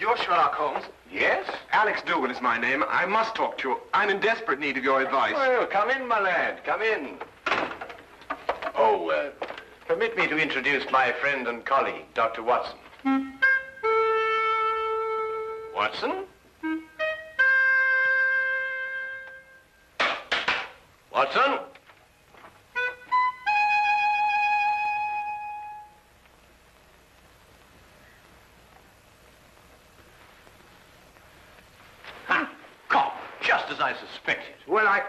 You're Sherlock Holmes? Yes? Alex Dougal is my name. I must talk to you. I'm in desperate need of your advice. Well, come in, my lad. Come in. Oh, permit me to introduce my friend and colleague, Dr. Watson. Watson? Watson? Just as I suspected. Well,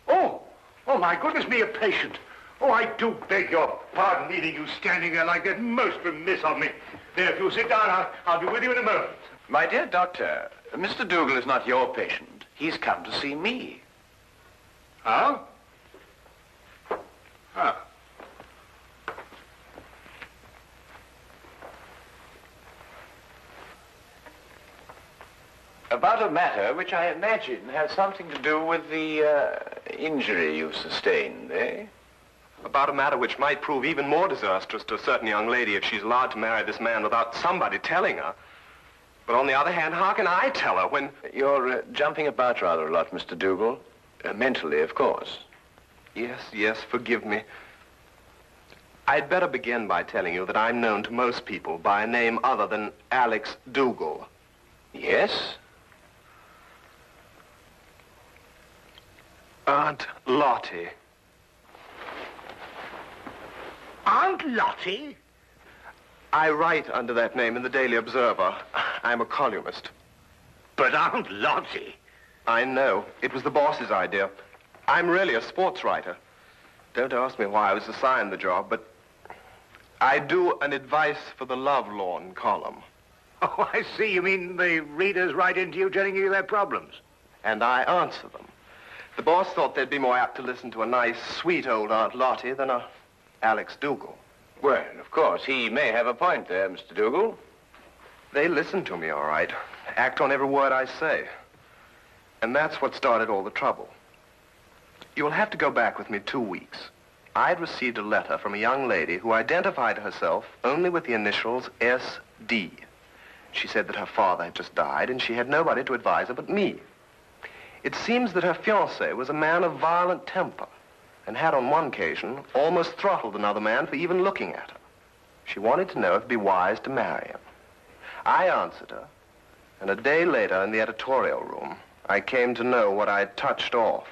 Oh, my goodness me, a patient. Oh, I do beg your pardon leaving you standing there like that. Most remiss of me. There, if you'll sit down, I'll be with you in a moment. My dear doctor, Mr. Dougal is not your patient. He's come to see me. Huh? Huh. About a matter which I imagine has something to do with the injury you've sustained, eh? About a matter which might prove even more disastrous to a certain young lady if she's allowed to marry this man without somebody telling her. But on the other hand, how can I tell her when... You're jumping about rather a lot, Mr. Dougal. Mentally, of course. Yes, forgive me. I'd better begin by telling you that I'm known to most people by a name other than Alex Dougal. Yes? Aunt Lottie. Aunt Lottie? I write under that name in the Daily Observer. I'm a columnist. But Aunt Lottie? I know. It was the boss's idea. I'm really a sports writer. Don't ask me why I was assigned the job, but I do an advice for the lovelorn column. Oh, I see. You mean the readers write into you telling you their problems? And I answer them. The boss thought they'd be more apt to listen to a nice, sweet old Aunt Lottie than a Alex Dougal. Well, of course, he may have a point there, Mr. Dougal. They listen to me, all right. Act on every word I say. And that's what started all the trouble. You'll have to go back with me 2 weeks. I'd received a letter from a young lady who identified herself only with the initials S.D. She said that her father had just died and she had nobody to advise her but me. It seems that her fiancé was a man of violent temper and had on one occasion almost throttled another man for even looking at her. She wanted to know if it'd be wise to marry him. I answered her, and a day later in the editorial room, I came to know what I'd touched off.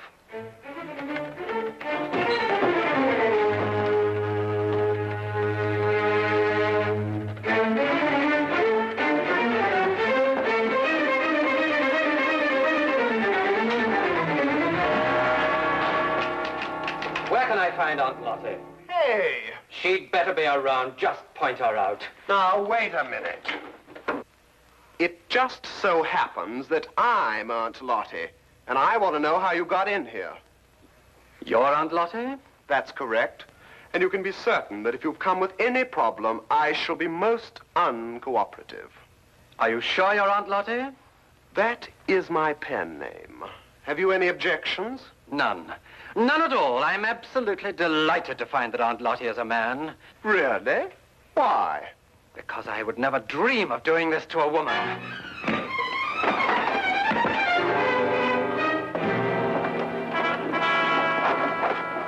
Where can I find Aunt Lottie? Hey! She'd better be around. Just point her out. Now, wait a minute. It just so happens that I'm Aunt Lottie, and I want to know how you got in here. You're Aunt Lottie? That's correct. And you can be certain that if you've come with any problem, I shall be most uncooperative. Are you sure you're Aunt Lottie? That is my pen name. Have you any objections? None. None at all. I'm absolutely delighted to find that Aunt Lottie is a man. Really? Why? Because I would never dream of doing this to a woman.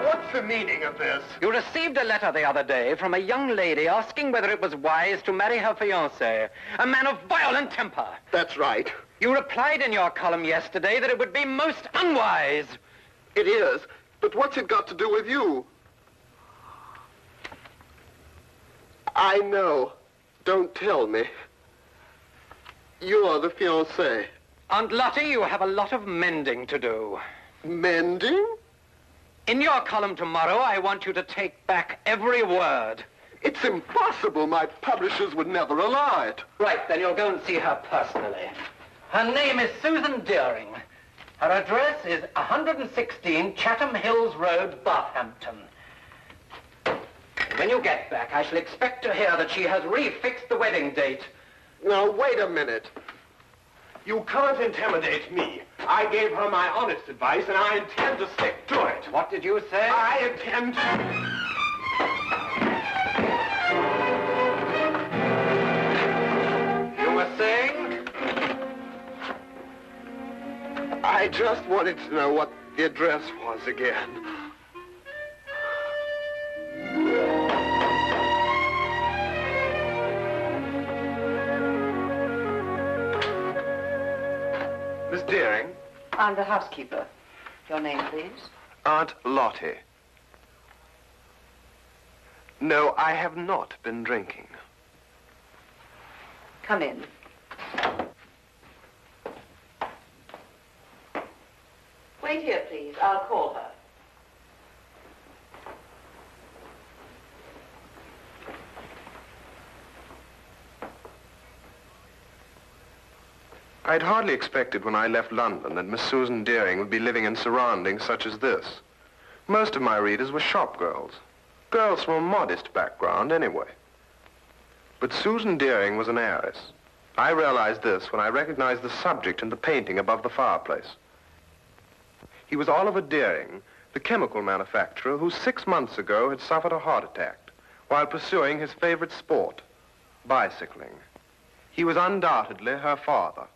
What's the meaning of this? You received a letter the other day from a young lady asking whether it was wise to marry her fiancé, a man of violent temper. That's right. You replied in your column yesterday that it would be most unwise. It is. But what's it got to do with you? I know. Don't tell me. You're the fiancé. Aunt Lottie, you have a lot of mending to do. Mending? In your column tomorrow, I want you to take back every word. It's impossible. My publishers would never allow it. Right, then you'll go and see her personally. Her name is Susan Deering. Her address is 116 Chatham Hills Road, Barhampton. When you get back, I shall expect to hear that she has refixed the wedding date. Now, wait a minute. You can't intimidate me. I gave her my honest advice, and I intend to stick to it. What did you say? I intend to... You were saying? I just wanted to know what the address was again. Miss Deering? I'm the housekeeper. Your name, please? Aunt Lottie. No, I have not been drinking. Come in. Wait here, please. I'll call her. I'd hardly expected when I left London that Miss Susan Deering would be living in surroundings such as this. Most of my readers were shop girls. Girls from a modest background, anyway. But Susan Deering was an heiress. I realized this when I recognized the subject in the painting above the fireplace. He was Oliver Deering, the chemical manufacturer who 6 months ago had suffered a heart attack while pursuing his favorite sport, bicycling. He was undoubtedly her father.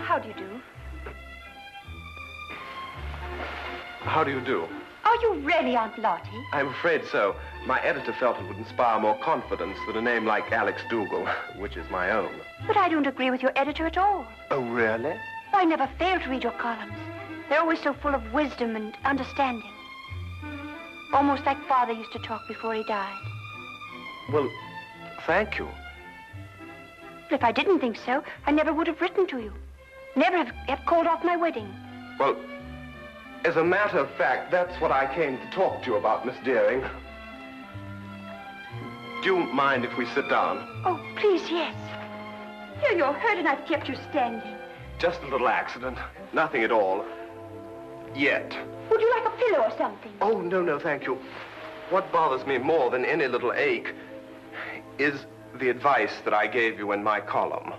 How do you do? How do you do? Are you really Aunt Lottie? I'm afraid so. My editor felt it would inspire more confidence than a name like Alex Dougal, which is my own. But I don't agree with your editor at all. Oh, really? I never fail to read your columns. They're always so full of wisdom and understanding. Almost like Father used to talk before he died. Well, thank you. But if I didn't think so, I never would have written to you. Never have called off my wedding. Well, as a matter of fact, that's what I came to talk to you about, Miss Deering. Do you mind if we sit down? Oh, please, yes. Here, you're hurt and I've kept you standing. Just a little accident. Nothing at all. Yet. Would you like a pillow or something? Oh, no, thank you. What bothers me more than any little ache is the advice that I gave you in my column.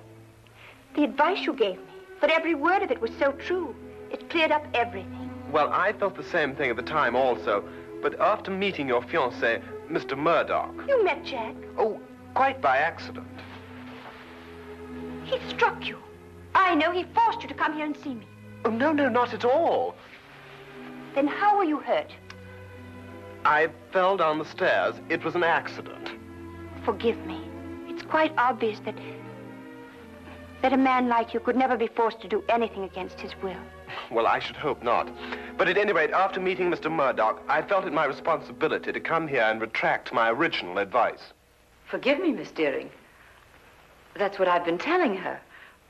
The advice you gave me, but every word of it was so true. It cleared up everything. Well, I felt the same thing at the time also, but after meeting your fiancé, Mr. Murdoch... You met Jack? Oh, quite by accident. He struck you. I know he forced you to come here and see me. Oh, no, not at all. Then how were you hurt? I fell down the stairs. It was an accident. Forgive me. It's quite obvious that a man like you could never be forced to do anything against his will. Well, I should hope not. But at any rate, after meeting Mr. Murdoch, I felt it my responsibility to come here and retract my original advice. Forgive me, Miss Deering. That's what I've been telling her.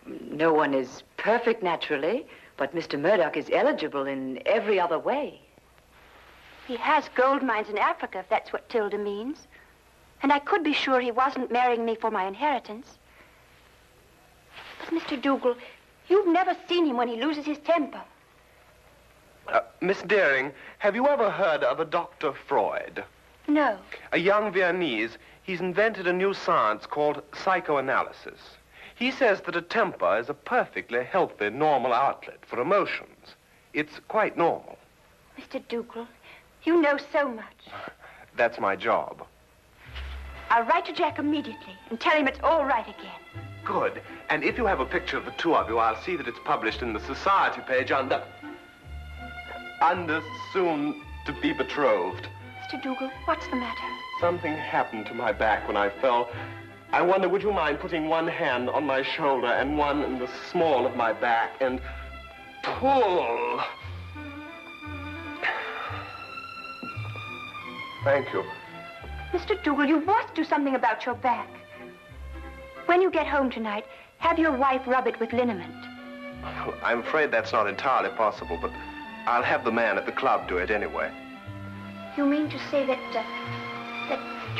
No one is perfect naturally, but Mr. Murdoch is eligible in every other way. He has gold mines in Africa, if that's what Tilda means. And I could be sure he wasn't marrying me for my inheritance. But, Mr. Dougal, you've never seen him when he loses his temper. Miss Deering, have you ever heard of a Dr. Freud? No. A young Viennese. He's invented a new science called psychoanalysis. He says that a temper is a perfectly healthy, normal outlet for emotions. It's quite normal. Mr. Dougal, you know so much. That's my job. I'll write to Jack immediately and tell him it's all right again. Good. And if you have a picture of the two of you, I'll see that it's published in the society page under soon to be betrothed. Mr. Dougal, what's the matter? Something happened to my back when I fell. I wonder, would you mind putting one hand on my shoulder and one in the small of my back and pull? Thank you. Mr. Dougal, you must do something about your back. When you get home tonight, have your wife rub it with liniment. I'm afraid that's not entirely possible, but I'll have the man at the club do it anyway. You mean to say that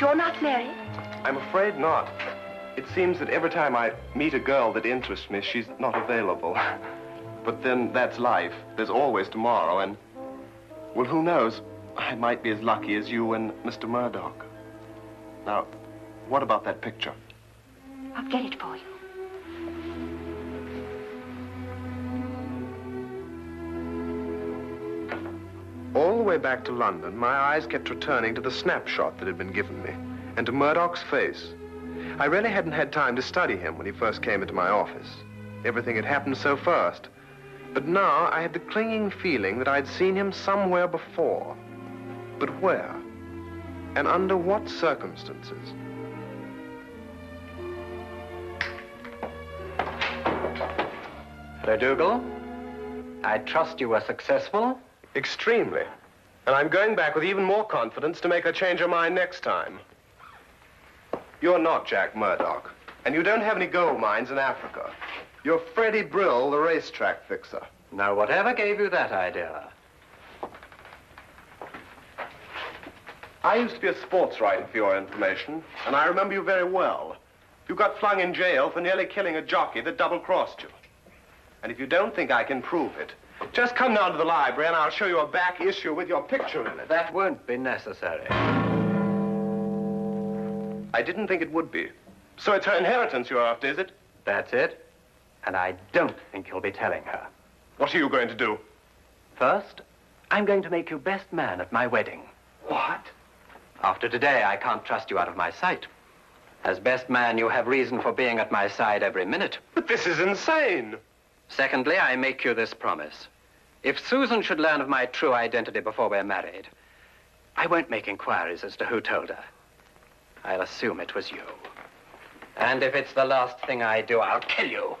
you're not married? I'm afraid not. It seems that every time I meet a girl that interests me, she's not available. But then that's life. There's always tomorrow, and, well, who knows? I might be as lucky as you and Mr. Murdoch. Now, what about that picture? I'll get it for you. All the way back to London, my eyes kept returning to the snapshot that had been given me, and to Murdoch's face. I really hadn't had time to study him when he first came into my office. Everything had happened so fast. But now I had the clinging feeling that I'd seen him somewhere before. But where? And under what circumstances? Hello, Dougal. I trust you were successful. Extremely. And I'm going back with even more confidence to make her change her mind next time. You're not Jack Murdoch, and you don't have any gold mines in Africa. You're Freddie Brill, the racetrack fixer. Now, whatever gave you that idea? I used to be a sports writer, for your information, and I remember you very well. You got flung in jail for nearly killing a jockey that double-crossed you. And if you don't think I can prove it, just come down to the library and I'll show you a back issue with your picture in it. That won't be necessary. I didn't think it would be. So it's her inheritance you're after, is it? That's it. And I don't think you'll be telling her. What are you going to do? First, I'm going to make you best man at my wedding. What? After today, I can't trust you out of my sight. As best man, you have reason for being at my side every minute. But this is insane. Secondly, I make you this promise. If Susan should learn of my true identity before we're married, I won't make inquiries as to who told her. I'll assume it was you. And if it's the last thing I do, I'll kill you.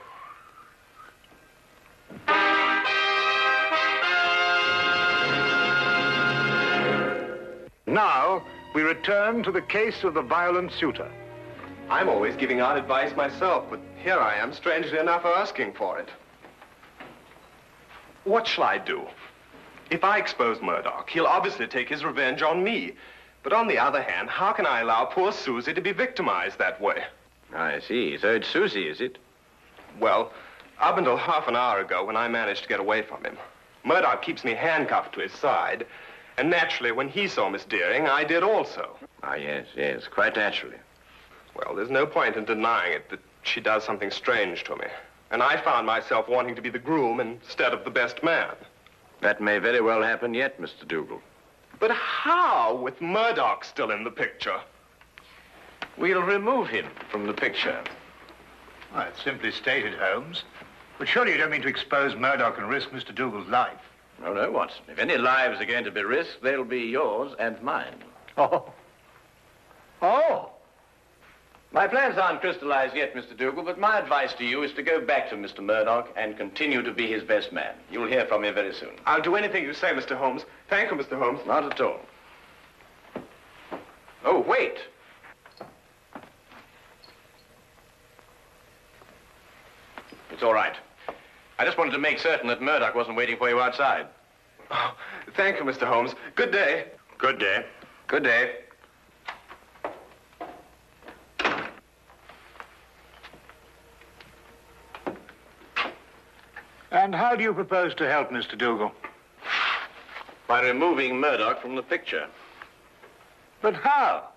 Now, we return to the case of the violent suitor. I'm always giving out advice myself, but here I am, strangely enough, asking for it. What shall I do? If I expose Murdoch, he'll obviously take his revenge on me. But on the other hand, how can I allow poor Susie to be victimized that way? I see. So it's Susie, is it? Well, up until half an hour ago when I managed to get away from him. Murdoch keeps me handcuffed to his side. And naturally, when he saw Miss Deering, I did also. Ah, yes, quite naturally. Well, there's no point in denying it that she does something strange to me. And I found myself wanting to be the groom instead of the best man. That may very well happen yet, Mr. Dougal. But how, with Murdoch still in the picture? We'll remove him from the picture. Well, it's simply stated, Holmes. But surely you don't mean to expose Murdoch and risk Mr. Dougal's life. No, Watson. If any lives are going to be risked, they'll be yours and mine. Oh. My plans aren't crystallized yet, Mr. Dougal, but my advice to you is to go back to Mr. Murdoch and continue to be his best man. You'll hear from me very soon. I'll do anything you say, Mr. Holmes. Thank you, Mr. Holmes. Not at all. Oh, wait. It's all right. I just wanted to make certain that Murdoch wasn't waiting for you outside. Oh, thank you, Mr. Holmes. Good day. Good day. Good day. And how do you propose to help Mr. Dougal? By removing Murdoch from the picture. But how?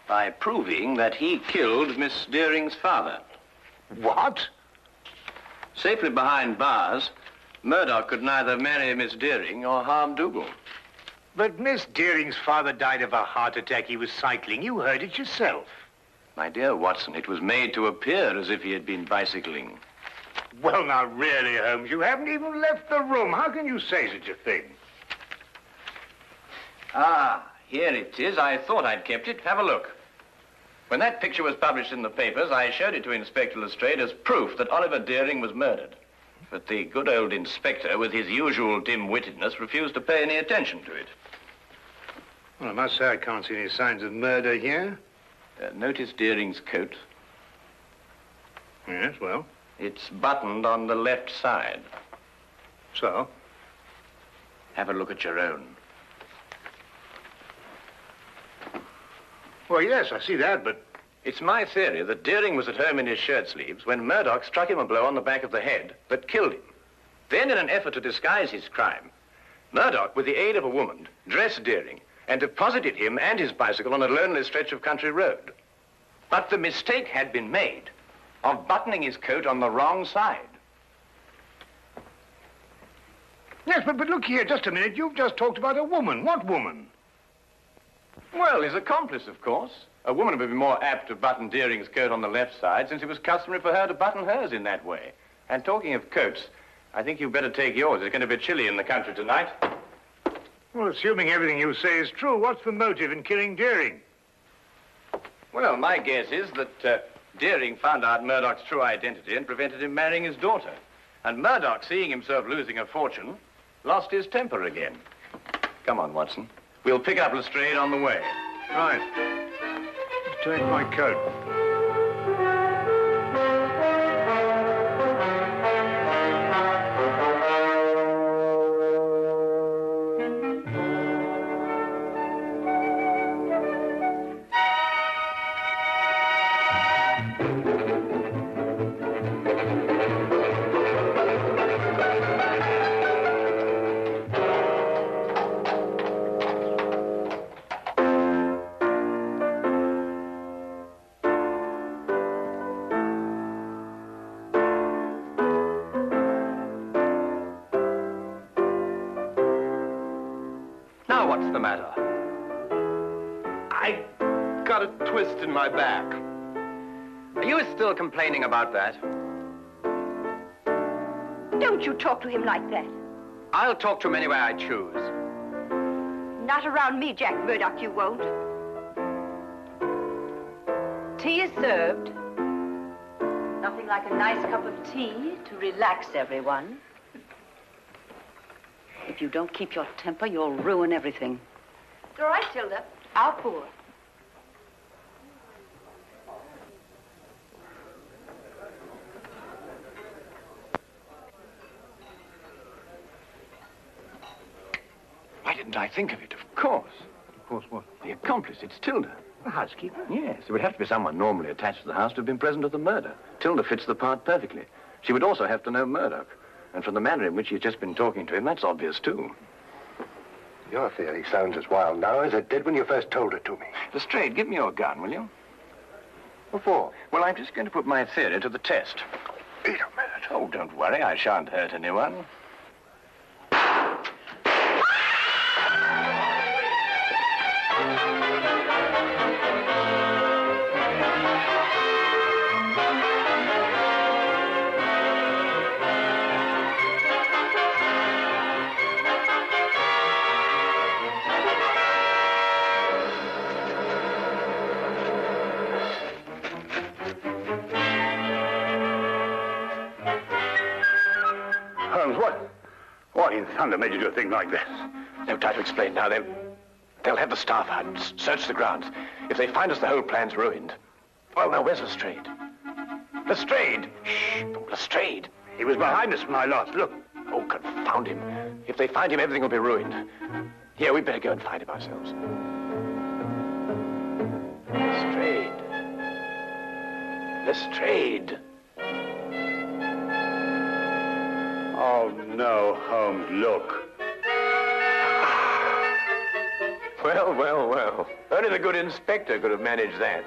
By proving that he killed Miss Deering's father. What? Safely behind bars, Murdoch could neither marry Miss Deering or harm Dougal. But Miss Deering's father died of a heart attack. He was cycling. You heard it yourself. My dear Watson, it was made to appear as if he had been bicycling. Well, now, really, Holmes, you haven't even left the room. How can you say such a thing? Ah, here it is. I thought I'd kept it. Have a look. When that picture was published in the papers, I showed it to Inspector Lestrade as proof that Oliver Deering was murdered. But the good old inspector, with his usual dim-wittedness, refused to pay any attention to it. Well, I must say I can't see any signs of murder here. Notice Deering's coat. Yes, well. It's buttoned on the left side. So? Have a look at your own. Well, yes, I see that, but... It's my theory that Deering was at home in his shirt sleeves when Murdoch struck him a blow on the back of the head that killed him. Then, in an effort to disguise his crime, Murdoch, with the aid of a woman, dressed Deering and deposited him and his bicycle on a lonely stretch of country road. But the mistake had been made of buttoning his coat on the wrong side. Yes, but look here, just a minute. You've just talked about a woman. What woman? Well, his accomplice, of course. A woman would be more apt to button Deering's coat on the left side, since it was customary for her to button hers in that way. And talking of coats, I think you'd better take yours. It's going to be chilly in the country tonight. Well, assuming everything you say is true, what's the motive in killing Deering? Well, my guess is that Deering found out Murdoch's true identity and prevented him marrying his daughter. And Murdoch, seeing himself losing a fortune, lost his temper again. Come on, Watson. We'll pick up Lestrade on the way. Right. Take my coat. Now, what's the matter? I got a twist in my back. Are you still complaining about that? Don't you talk to him like that. I'll talk to him any way I choose. Not around me, Jack Murdoch, you won't. Tea is served. Nothing like a nice cup of tea to relax everyone. If you don't keep your temper, you'll ruin everything. It's all right, Tilda. I'll pour. Why didn't I think of it? Of course. Of course, what? The accomplice, it's Tilda. The housekeeper? Yes, it would have to be someone normally attached to the house to have been present at the murder. Tilda fits the part perfectly. She would also have to know Murdoch. And from the manner in which she's just been talking to him, that's obvious, too. Your theory sounds as wild now as it did when you first told it to me. Lestrade, give me your gun, will you? What for? Well, I'm just going to put my theory to the test. Wait a minute. Oh, don't worry, I shan't hurt anyone. Holmes, what in thunder made you do a thing like this? No time to explain now. They'll have the staff out, search the grounds. If they find us, the whole plan's ruined. Well, now, where's Lestrade? Lestrade! Shh! Lestrade! He was behind us when I lost. Look. Oh, confound him. If they find him, everything will be ruined. Here, we'd better go and find him ourselves. Lestrade. Lestrade. Oh, no, Holmes, look. Well, well, well. Only the good inspector could have managed that.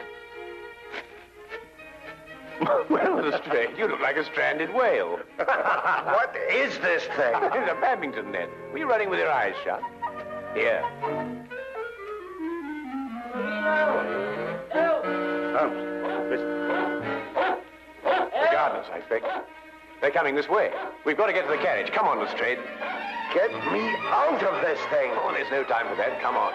Well, Lestrade, you look like a stranded whale. What is this thing? It's a badminton net. Were you running with your eyes shut? Here. Holmes, listen. The gardeners, I expect. They're coming this way. We've got to get to the carriage. Come on, Lestrade. Get me out of this thing. Oh, there's no time for that. Come on.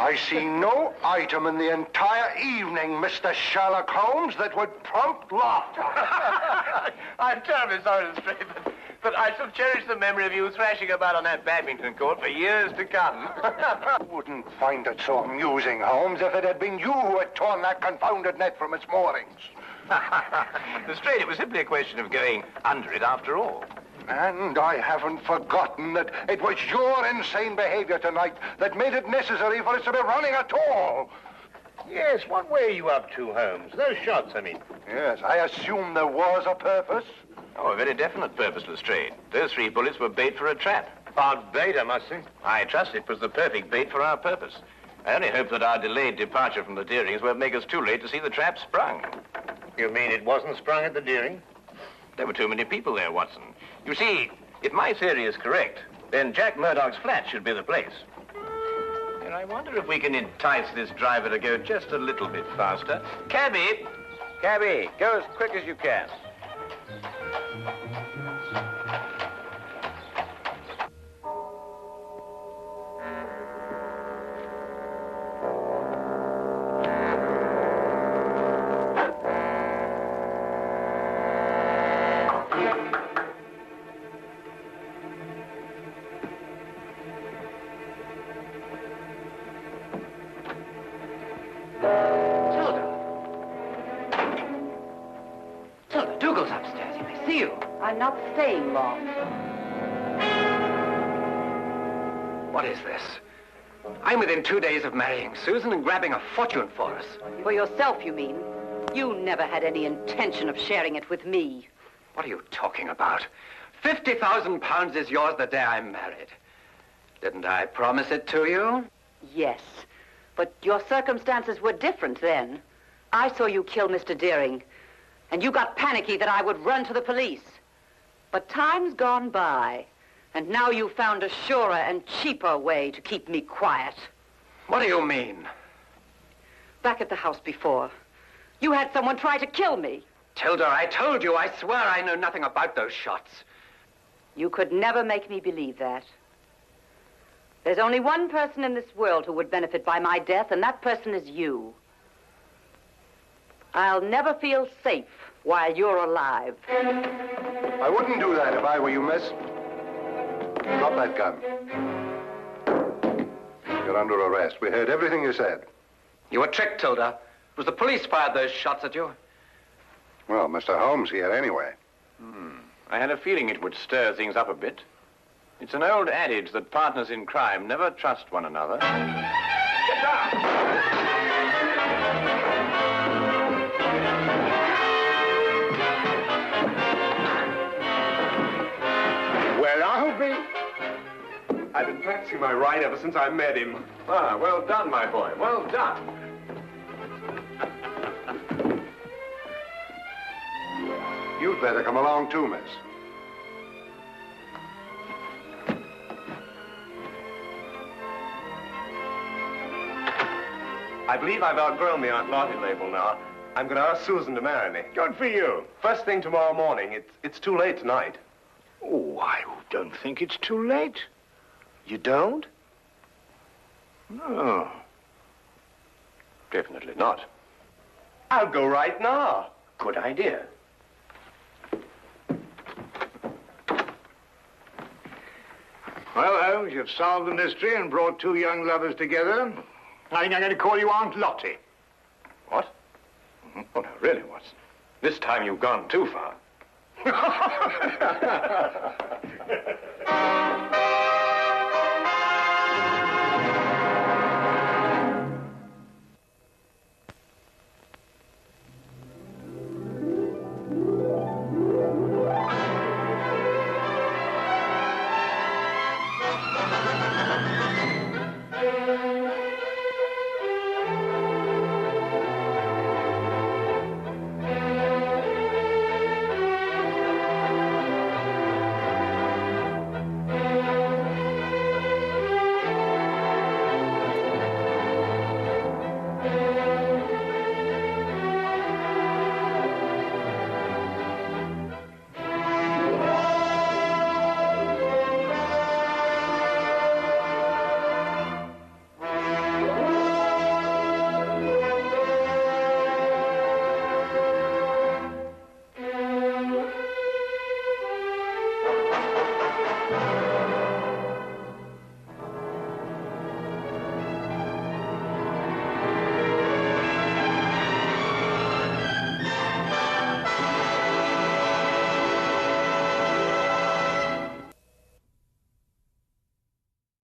I see no item in the entire evening, Mr. Sherlock Holmes, that would prompt laughter. I'm terribly sorry, Lestrade, but I shall cherish the memory of you thrashing about on that badminton court for years to come. I wouldn't find it so amusing, Holmes, if it had been you who had torn that confounded net from its moorings. Lestrade, it was simply a question of going under it after all. And I haven't forgotten that it was your insane behavior tonight that made it necessary for us to be running at all. Yes, what were you up to, Holmes? Those shots, I mean. Yes, I assume there was a purpose. Oh, a very definite purpose, Lestrade. Those 3 bullets were bait for a trap. Odd bait, I must say. I trust it was the perfect bait for our purpose. I only hope that our delayed departure from the Deerings won't make us too late to see the trap sprung. You mean it wasn't sprung at the Deering? There were too many people there, Watson. You see, if my theory is correct, then Jack Murdoch's flat should be the place. And I wonder if we can entice this driver to go just a little bit faster. Cabby! Cabby, go as quick as you can. I'm not staying long. What is this? I'm within 2 days of marrying Susan and grabbing a fortune for us. For yourself, you mean? You never had any intention of sharing it with me. What are you talking about? £50,000 is yours the day I'm married. Didn't I promise it to you? Yes, but your circumstances were different then. I saw you kill Mr. Deering, and you got panicky that I would run to the police. But time's gone by, and now you've found a surer and cheaper way to keep me quiet. What do you mean? Back at the house before, you had someone try to kill me. Tilda, I told you, I swear I know nothing about those shots. You could never make me believe that. There's only one person in this world who would benefit by my death, and that person is you. I'll never feel safe while you're alive. I wouldn't do that if I were you, miss. Drop that gun. You're under arrest. We heard everything you said. You were tricked, Tilda. It was the police fired those shots at you. Well, Mr. Holmes here anyway. I had a feeling it would stir things up a bit. It's an old adage that partners in crime never trust one another. Get down! Well, I'll be... I've been practicing my ride ever since I met him. Ah, well done, my boy. Well done. You'd better come along too, miss. I believe I've outgrown the Aunt Lottie label now. I'm going to ask Susan to marry me. Good for you. First thing tomorrow morning. It's too late tonight. Oh, I don't think it's too late. You don't? No. Definitely not. I'll go right now. Good idea. Well, Holmes, you've solved the mystery and brought two young lovers together. I think I'm going to call you Aunt Lottie. What? Oh, no, really, Watson. This time you've gone too far.